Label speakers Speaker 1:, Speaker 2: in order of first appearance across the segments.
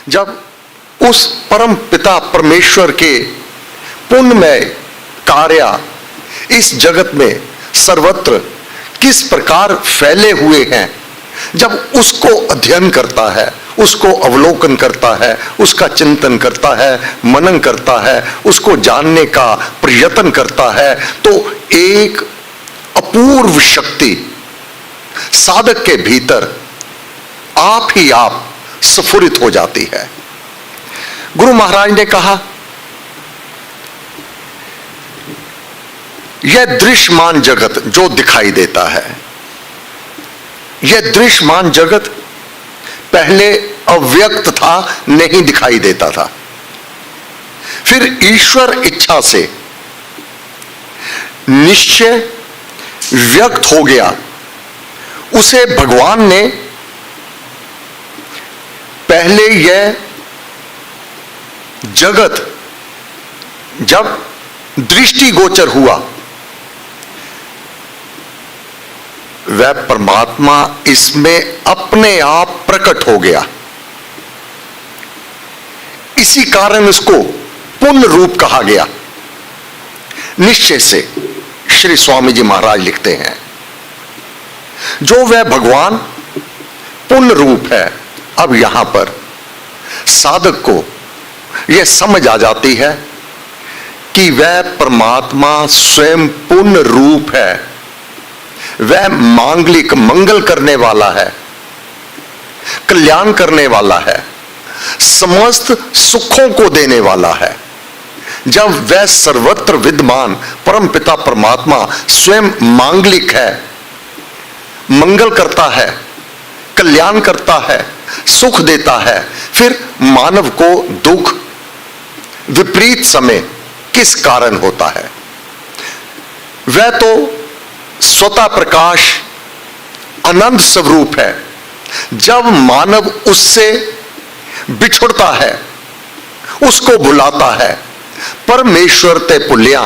Speaker 1: जब उस परम पिता परमेश्वर के पुण्यमय कार्य इस जगत में सर्वत्र किस प्रकार फैले हुए हैं, जब उसको अध्ययन करता है, उसको अवलोकन करता है, उसका चिंतन करता है, मनन करता है, उसको जानने का प्रयत्न करता है, तो एक अपूर्व शक्ति साधक के भीतर आप ही आप स्फुरित हो जाती है। गुरु महाराज ने कहा, यह दृश्यमान जगत जो दिखाई देता है, यह दृश्यमान जगत पहले अव्यक्त था, नहीं दिखाई देता था। फिर ईश्वर इच्छा से निश्चय व्यक्त हो गया। उसे भगवान ने पहले यह जगत जब दृष्टिगोचर हुआ, वह परमात्मा इसमें अपने आप प्रकट हो गया। इसी कारण इसको पुण्य रूप कहा गया। निश्चय से श्री स्वामी जी महाराज लिखते हैं, जो वह भगवान पुण्य रूप है, अब यहां पर साधक को यह समझ आ जाती है कि वह परमात्मा स्वयं पुण्य रूप है। वह मांगलिक मंगल करने वाला है, कल्याण करने वाला है, समस्त सुखों को देने वाला है। जब वह सर्वत्र विद्यमान परमपिता परमात्मा स्वयं मांगलिक है, मंगल करता है, कल्याण करता है, सुख देता है, फिर मानव को दुख विपरीत समय किस कारण होता है? वह तो स्वतः प्रकाश अनंत स्वरूप है। जब मानव उससे बिछुड़ता है, उसको भुलाता है, परमेश्वर ते पुल्या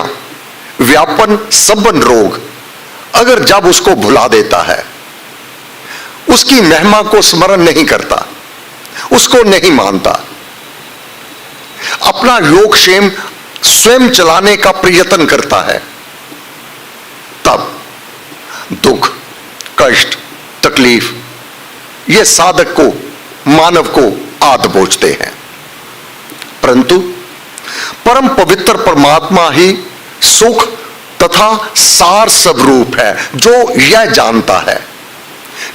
Speaker 1: व्यापन सबन रोग, अगर जब उसको भुला देता है, उसकी महिमा को स्मरण नहीं करता, उसको नहीं मानता, अपना योगक्षेम स्वयं चलाने का प्रयत्न करता है, तब दुख, कष्ट, तकलीफ ये साधक को, मानव को आद पहुंचते हैं। परंतु परम पवित्र परमात्मा ही सुख तथा सार स्वरूप है, जो यह जानता है,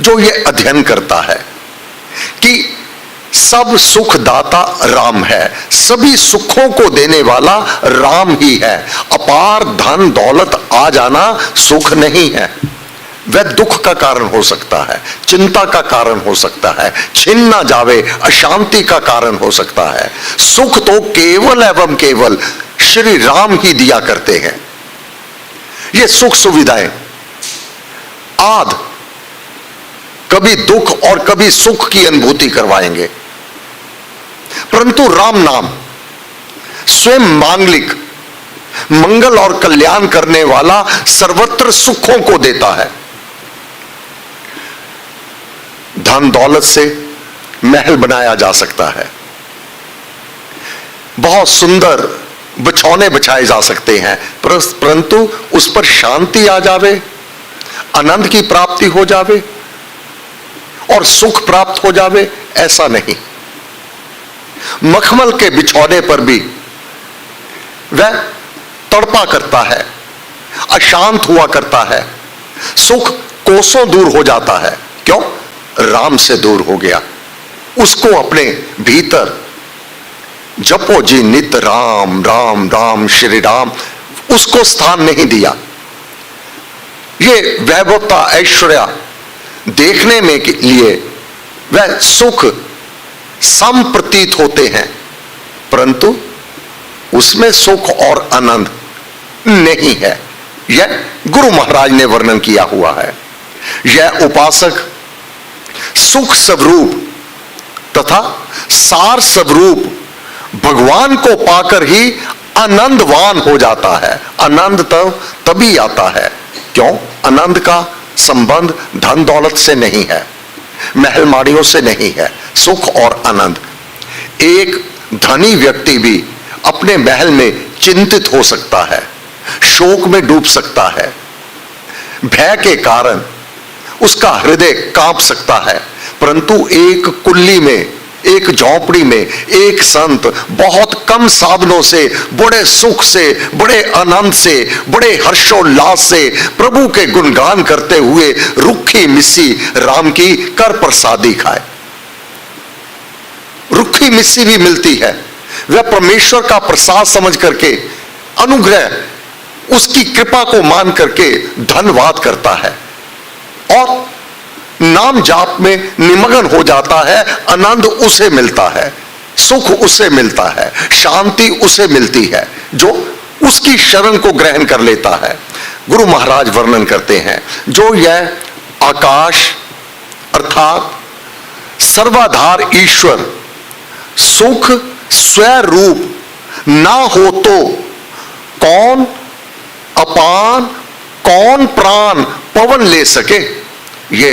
Speaker 1: जो यह अध्ययन करता है कि सब सुखदाता राम है, सभी सुखों को देने वाला राम ही है। अपार धन दौलत आ जाना सुख नहीं है, वह दुख का कारण हो सकता है, चिंता का कारण हो सकता है, छिन ना जावे अशांति का कारण हो सकता है। सुख तो केवल एवं केवल श्री राम ही दिया करते हैं। ये सुख सुविधाएं आद कभी दुख और कभी सुख की अनुभूति करवाएंगे, परंतु राम नाम स्वयं मांगलिक मंगल और कल्याण करने वाला सर्वत्र सुखों को देता है। धन दौलत से महल बनाया जा सकता है, बहुत सुंदर बिछौने बिछाए जा सकते हैं, परंतु उस पर शांति आ जावे, आनंद की प्राप्ति हो जावे और सुख प्राप्त हो जावे, ऐसा नहीं। मखमल के बिछौने पर भी वह तड़पा करता है, अशांत हुआ करता है, सुख कोसों दूर हो जाता है। क्यों? राम से दूर हो गया। उसको अपने भीतर जपो जी नित राम राम राम श्री राम, उसको स्थान नहीं दिया। ये वैभवता ऐश्वर्य देखने में के लिए वह सुख सम प्रतीत होते हैं, परंतु उसमें सुख और आनंद नहीं है। यह गुरु महाराज ने वर्णन किया हुआ है। यह उपासक सुख स्वरूप तथा सार स्वरूप भगवान को पाकर ही आनंदवान हो जाता है। आनंद तो तभी आता है, क्यों? आनंद का संबंध धन दौलत से नहीं है, महल माड़ियों से नहीं है। सुख और आनंद एक धनी व्यक्ति भी अपने महल में चिंतित हो सकता है, शोक में डूब सकता है, भय के कारण उसका हृदय कांप सकता है, परंतु एक कुल्ली में, एक झोंपड़ी में एक संत बहुत कम साधनों से, बड़े सुख से, बड़े आनंद से, बड़े हर्षोल्लास से प्रभु के गुणगान करते हुए रुक्खी मिस्सी राम की कर प्रसादी खाए। रुक्खी मिस्सी भी मिलती है, वह परमेश्वर का प्रसाद समझ करके, अनुग्रह, उसकी कृपा को मान करके धन्यवाद करता है और नाम जाप में निमग्न हो जाता है। आनंद उसे मिलता है, सुख उसे मिलता है, शांति उसे मिलती है जो उसकी शरण को ग्रहण कर लेता है। गुरु महाराज वर्णन करते हैं, जो यह आकाश अर्थात सर्वाधार ईश्वर सुख स्वरूप ना हो तो कौन अपान कौन प्राण पवन ले सके। ये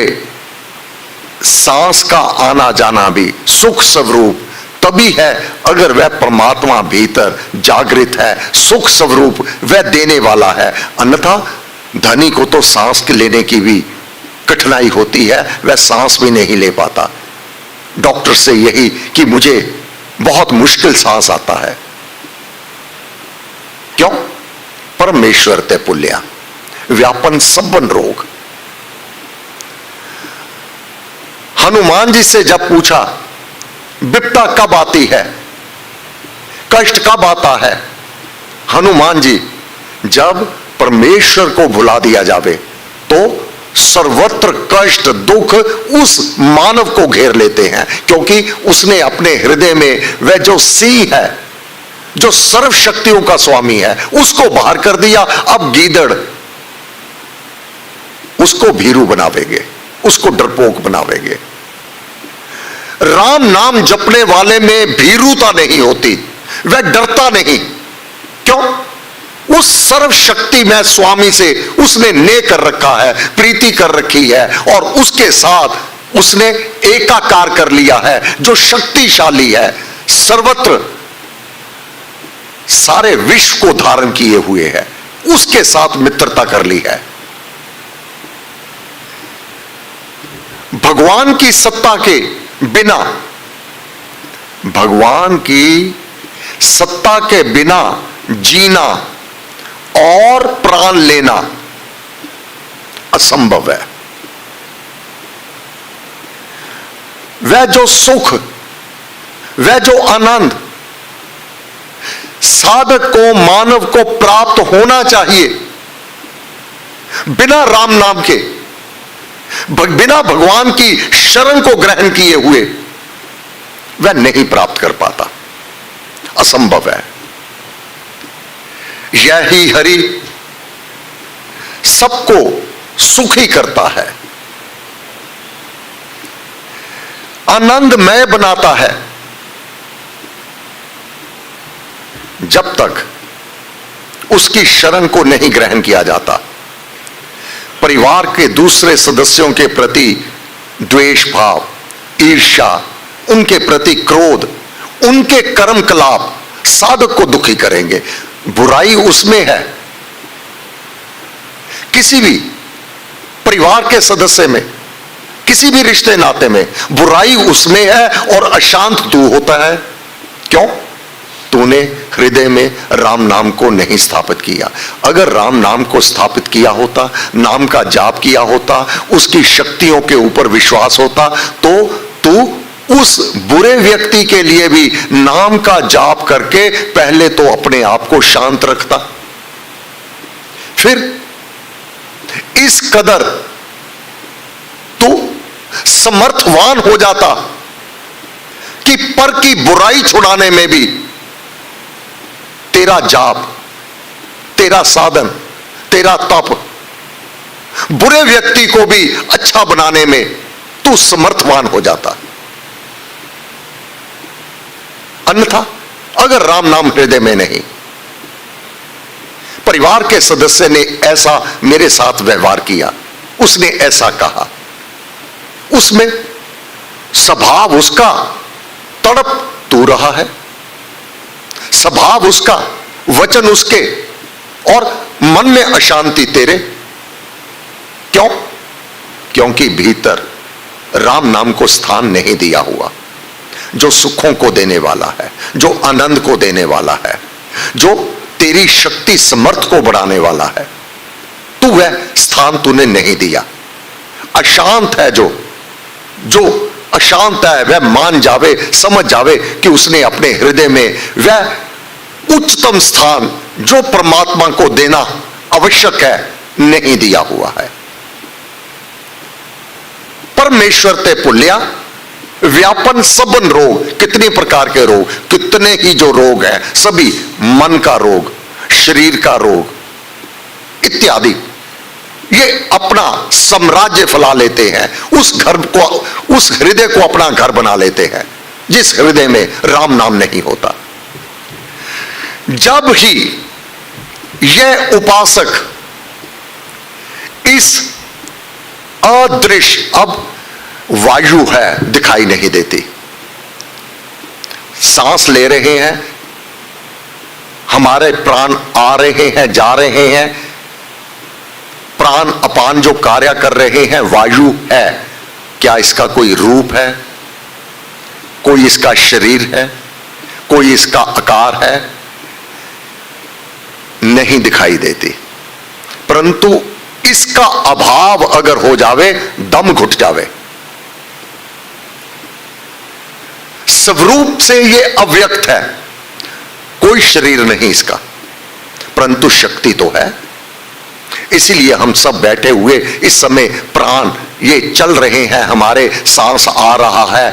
Speaker 1: सांस का आना जाना भी सुख स्वरूप तभी है अगर वह परमात्मा भीतर जागृत है, सुख स्वरूप वह देने वाला है। अन्यथा धनी को तो सांस के लेने की भी कठिनाई होती है, वह सांस भी नहीं ले पाता। डॉक्टर से यही कि मुझे बहुत मुश्किल सांस आता है। क्यों? परमेश्वर ते पुल्या व्यापन सबन रोग। हनुमान जी से जब पूछा विपदा कब आती है, कष्ट कब आता है, हनुमान जी जब परमेश्वर को भुला दिया जावे तो सर्वत्र कष्ट दुख उस मानव को घेर लेते हैं, क्योंकि उसने अपने हृदय में वह जो सिंह है, जो सर्व शक्तियों का स्वामी है, उसको बाहर कर दिया। अब गीदड़ उसको भीरू बनावेंगे, उसको डरपोक बनावेंगे। राम नाम जपने वाले में भीरुता नहीं होती, वह डरता नहीं। क्यों? उस सर्वशक्ति में स्वामी से उसने नेह कर रखा है, प्रीति कर रखी है और उसके साथ उसने एकाकार कर लिया है, जो शक्तिशाली है, सर्वत्र सारे विश्व को धारण किए हुए है, उसके साथ मित्रता कर ली है। भगवान की सत्ता के बिना, भगवान की सत्ता के बिना जीना और प्राण लेना असंभव है। वह जो सुख, वह जो आनंद साधक को, मानव को प्राप्त होना चाहिए, बिना राम नाम के, बिना भगवान की शरण को ग्रहण किए हुए वह नहीं प्राप्त कर पाता, असंभव है। यही हरि सबको सुखी करता है, आनंदमय बनाता है। जब तक उसकी शरण को नहीं ग्रहण किया जाता, परिवार के दूसरे सदस्यों के प्रति द्वेष भाव, ईर्ष्या, उनके प्रति क्रोध, उनके कर्मकलाप साधक को दुखी करेंगे। बुराई उसमें है, किसी भी परिवार के सदस्य में, किसी भी रिश्ते नाते में बुराई उसमें है और अशांत तू होता है। क्यों? तूने हृदय में राम नाम को नहीं स्थापित किया। अगर राम नाम को स्थापित किया होता, नाम का जाप किया होता, उसकी शक्तियों के ऊपर विश्वास होता, तो तू उस बुरे व्यक्ति के लिए भी नाम का जाप करके पहले तो अपने आप को शांत रखता, फिर इस कदर तू समर्थवान हो जाता कि पर की बुराई छुड़ाने में भी तेरा जाप, तेरा साधन, तेरा तप, बुरे व्यक्ति को भी अच्छा बनाने में तू समर्थवान हो जाता। अन्यथा अगर राम नाम हृदय में नहीं, परिवार के सदस्य ने ऐसा मेरे साथ व्यवहार किया, उसने ऐसा कहा, उसमें स्वभाव उसका तड़प तू रहा है, स्वभाव उसका, वचन उसके, और मन में अशांति तेरे। क्यों? क्योंकि भीतर राम नाम को स्थान नहीं दिया हुआ, जो सुखों को देने वाला है, जो आनंद को देने वाला है, जो तेरी शक्ति समर्थ को बढ़ाने वाला है, तू वह स्थान तूने नहीं दिया। अशांत है जो अशांत है वह मान जावे, समझ जावे कि उसने अपने हृदय में वह उच्चतम स्थान जो परमात्मा को देना आवश्यक है नहीं दिया हुआ है। परमेश्वर ते पुल्या व्यापन सबन रोग। कितने प्रकार के रोग, कितने ही जो रोग है, सभी मन का रोग, शरीर का रोग इत्यादि, ये अपना साम्राज्य फैला लेते हैं, उस घर को, उस हृदय को अपना घर बना लेते हैं जिस हृदय में राम नाम नहीं होता। जब ही यह उपासक इस अदृश्य, अब वायु है दिखाई नहीं देती, सांस ले रहे हैं, हमारे प्राण आ रहे हैं, जा रहे हैं, प्राण अपान जो कार्य कर रहे हैं, वायु है। क्या इसका कोई रूप है? कोई इसका शरीर है? कोई इसका आकार है? नहीं दिखाई देती। परंतु इसका अभाव अगर हो जावे, दम घुट जावे। स्वरूप से यह अव्यक्त है, कोई शरीर नहीं इसका, परंतु शक्ति तो है। इसीलिए हम सब बैठे हुए इस समय प्राण ये चल रहे हैं, हमारे सांस आ रहा है,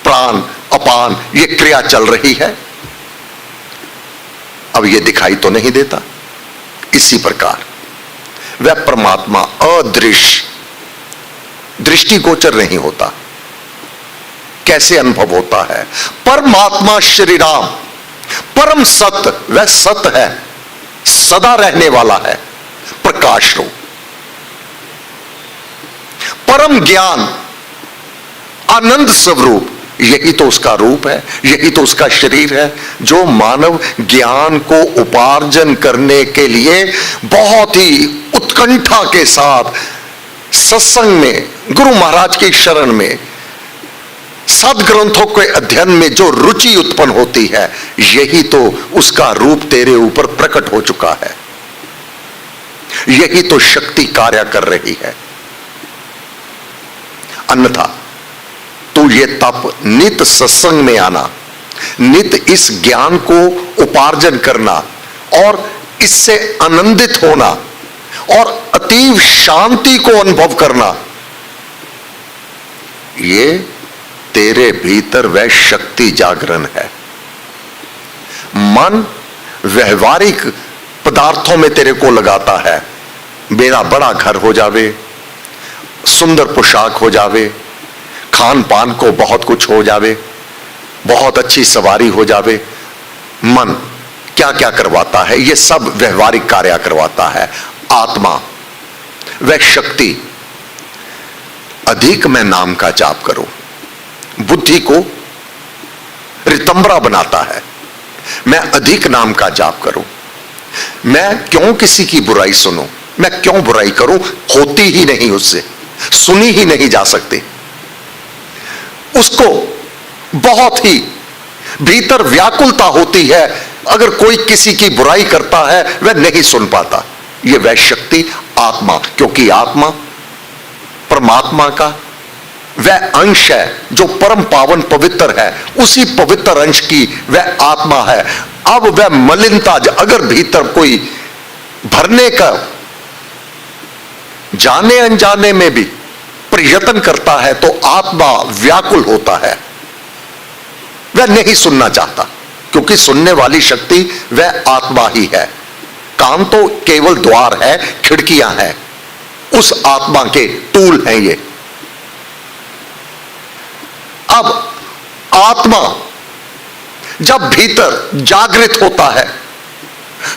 Speaker 1: प्राण अपान ये क्रिया चल रही है। अब ये दिखाई तो नहीं देता। इसी प्रकार वह परमात्मा अदृश्य, दृष्टिगोचर नहीं होता। कैसे अनुभव होता है? परमात्मा श्री राम परम सत्य, वह सत्य है, सदा रहने वाला है, प्रकाश रूप। परम ज्ञान, आनंद स्वरूप, यही तो उसका रूप है, यही तो उसका शरीर है। जो मानव ज्ञान को उपार्जन करने के लिए बहुत ही उत्कंठा के साथ सत्संग में, गुरु महाराज की शरण में, सदग्रंथों के अध्ययन में जो रुचि उत्पन्न होती है, यही तो उसका रूप तेरे ऊपर प्रकट हो चुका है। यही तो शक्ति कार्य कर रही है। अन्यथा तू ये तप, नित सत्संग में आना, नित इस ज्ञान को उपार्जन करना और इससे आनंदित होना और अतीव शांति को अनुभव करना, ये तेरे भीतर वह शक्ति जागरण है। मन व्यवहारिक पदार्थों में तेरे को लगाता है, मेरा बड़ा घर हो जावे, सुंदर पोशाक हो जावे, खान पान को बहुत कुछ हो जावे, बहुत अच्छी सवारी हो जावे। मन क्या क्या करवाता है? ये सब व्यवहारिक कार्य करवाता है। आत्मा, वह शक्ति, अधिक मैं नाम का जाप करूं, बुद्धि को रितंबरा बनाता है। मैं अधिक नाम का जाप करूं, मैं क्यों किसी की बुराई सुनूं, मैं क्यों बुराई करूं? होती ही नहीं, उससे सुनी ही नहीं जा सकती। उसको बहुत ही भीतर व्याकुलता होती है, अगर कोई किसी की बुराई करता है वह नहीं सुन पाता। यह वह शक्ति आत्मा, क्योंकि आत्मा परमात्मा का वह अंश है जो परम पावन पवित्र है, उसी पवित्र अंश की वह आत्मा है। अब वह मलिनता अगर भीतर कोई भरने का जाने अनजाने में भी प्रयत्न करता है तो आत्मा व्याकुल होता है, वह नहीं सुनना चाहता, क्योंकि सुनने वाली शक्ति वह आत्मा ही है। कान तो केवल द्वार है, खिड़कियां हैं, उस आत्मा के टूल हैं ये। अब आत्मा जब भीतर जागृत होता है,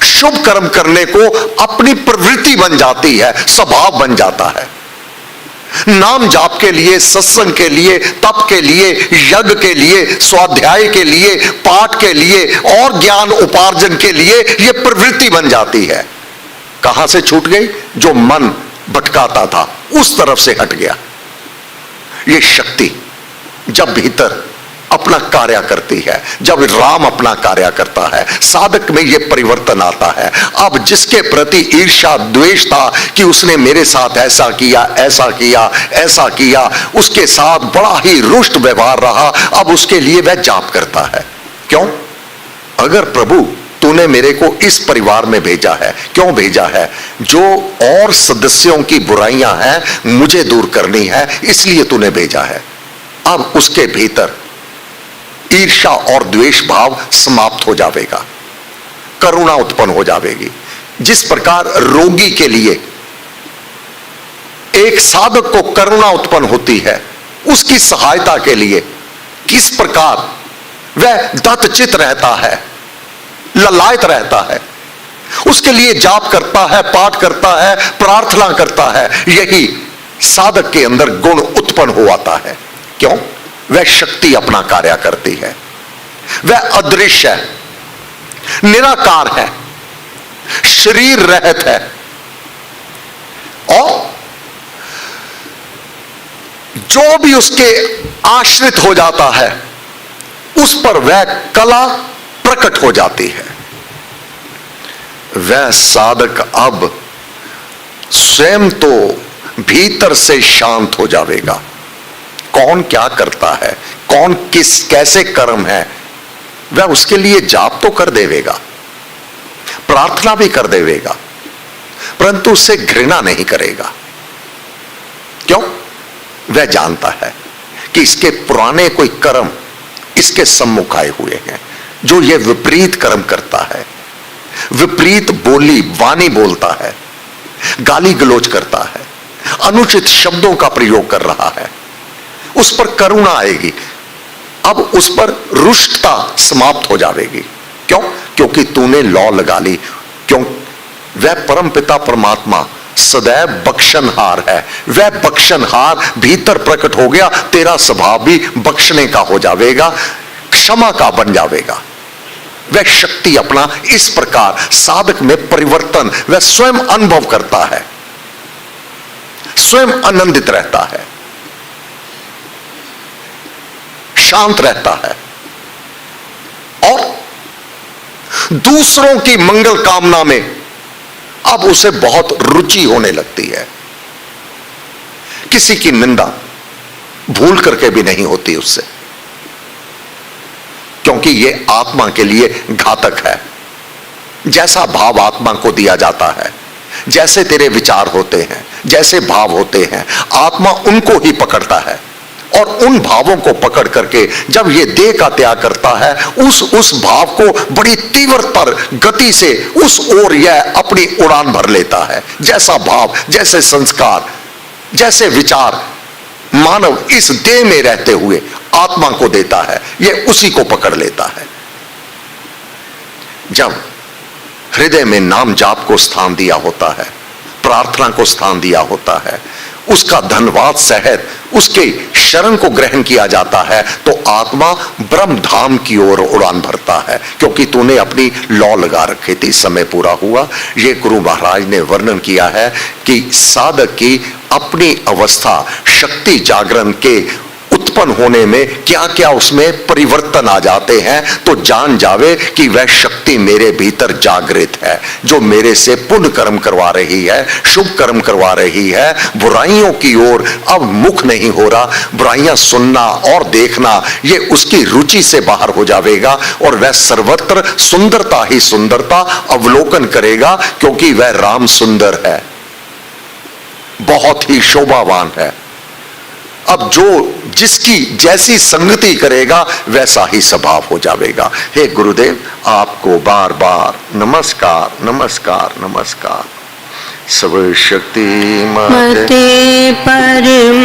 Speaker 1: शुभ कर्म करने को अपनी प्रवृत्ति बन जाती है, स्वभाव बन जाता है। नाम जाप के लिए, सत्संग के लिए, तप के लिए, यज्ञ के लिए, स्वाध्याय के लिए, पाठ के लिए और ज्ञान उपार्जन के लिए यह प्रवृत्ति बन जाती है। कहां से छूट गई? जो मन भटकाता था उस तरफ से हट गया। यह शक्ति जब भीतर अपना कार्य करती है, जब राम अपना कार्य करता है, साधक में यह परिवर्तन आता है। अब जिसके प्रति ईर्ष्या द्वेष था कि उसने मेरे साथ ऐसा किया, ऐसा किया, ऐसा किया, उसके साथ बड़ा ही रुष्ट व्यवहार रहा, अब उसके लिए वह जाप करता है। क्यों? अगर प्रभु तूने मेरे को इस परिवार में भेजा है, क्यों भेजा है? जो और सदस्यों की बुराइयां हैं मुझे दूर करनी है, इसलिए तूने भेजा है। अब उसके भीतर ईर्ष्या और द्वेष भाव समाप्त हो जाएगा, करुणा उत्पन्न हो जाएगी। जिस प्रकार रोगी के लिए एक साधक को करुणा उत्पन्न होती है, उसकी सहायता के लिए किस प्रकार वह दत्तचित रहता है, ललायत रहता है, उसके लिए जाप करता है, पाठ करता है, प्रार्थना करता है, यही साधक के अंदर गुण उत्पन्न हो आता है। क्यों? वह शक्ति अपना कार्य करती है, वह अदृश्य है, निराकार है, शरीर रहित है, और जो भी उसके आश्रित हो जाता है उस पर वह कला प्रकट हो जाती है। वह साधक अब स्वयं तो भीतर से शांत हो जाएगा। कौन क्या करता है, कौन किस कैसे कर्म है, वह उसके लिए जाप तो कर देवेगा, प्रार्थना भी कर देवेगा, परंतु उससे घृणा नहीं करेगा। क्यों? वह जानता है कि इसके पुराने कोई कर्म इसके सम्मुख आए हुए हैं, जो यह विपरीत कर्म करता है, विपरीत बोली वाणी बोलता है, गाली गलौज करता है, अनुचित शब्दों का प्रयोग कर रहा है, उस पर करुणा आएगी। अब उस पर रुष्टता समाप्त हो जाएगी। क्यों? क्योंकि तूने लौ लगा ली। क्यों? वह परम पिता परमात्मा सदैव बख्शनहार है, वह बख्शनहार भीतर प्रकट हो गया, तेरा स्वभाव भी बख्शने का हो जाएगा, क्षमा का बन जाएगा। वह शक्ति अपना इस प्रकार साधक में परिवर्तन वह स्वयं अनुभव करता है, स्वयं आनंदित रहता है, शांत रहता है, और दूसरों की मंगल कामना में अब उसे बहुत रुचि होने लगती है। किसी की निंदा भूल करके भी नहीं होती उससे, क्योंकि यह आत्मा के लिए घातक है। जैसा भाव आत्मा को दिया जाता है, जैसे तेरे विचार होते हैं, जैसे भाव होते हैं, आत्मा उनको ही पकड़ता है, और उन भावों को पकड़ करके जब ये देह का त्याग करता है, उस भाव को बड़ी तीव्रतर गति से उस ओर यह अपनी उड़ान भर लेता है। जैसा भाव, जैसे संस्कार, जैसे विचार मानव इस देह में रहते हुए आत्मा को देता है, यह उसी को पकड़ लेता है। जब हृदय में नाम जाप को स्थान दिया होता है, प्रार्थना को स्थान दिया होता है, उसका धन्यवाद सहित उसके शरण को ग्रहण किया जाता है, तो आत्मा ब्रह्म धाम की ओर उड़ान भरता है, क्योंकि तूने अपनी लौ लगा रखी थी। समय पूरा हुआ। ये गुरु महाराज ने वर्णन किया है कि साधक की अपनी अवस्था शक्ति जागरण के उत्पन्न होने में क्या क्या उसमें परिवर्तन आ जाते हैं, तो जान जावे कि वह शक्ति मेरे भीतर जागृत है, जो मेरे से पुण्य कर्म करवा रही है, शुभ कर्म करवा रही है। बुराइयों की ओर अब मुख नहीं हो रहा, बुराइयां सुनना और देखना ये उसकी रुचि से बाहर हो जाएगा, और वह सर्वत्र सुंदरता ही सुंदरता अवलोकन करेगा, क्योंकि वह राम सुंदर है, बहुत ही शोभावान है। अब जो जिसकी जैसी संगति करेगा वैसा ही स्वभाव हो जाएगा। हे गुरुदेव, आपको बार बार नमस्कार नमस्कार नमस्कार। सब शक्ति मते
Speaker 2: परमात्मने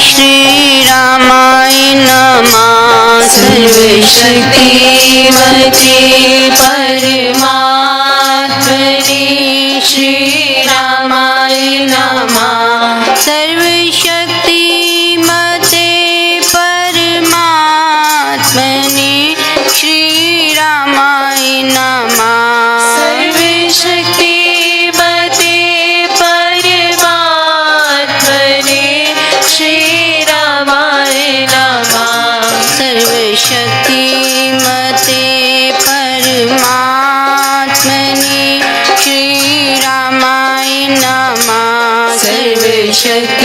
Speaker 2: श्री रामाय नमः। सर्व शक्ति मते परमात्मने श्री रामाय नमः। सर्वशक्तिमते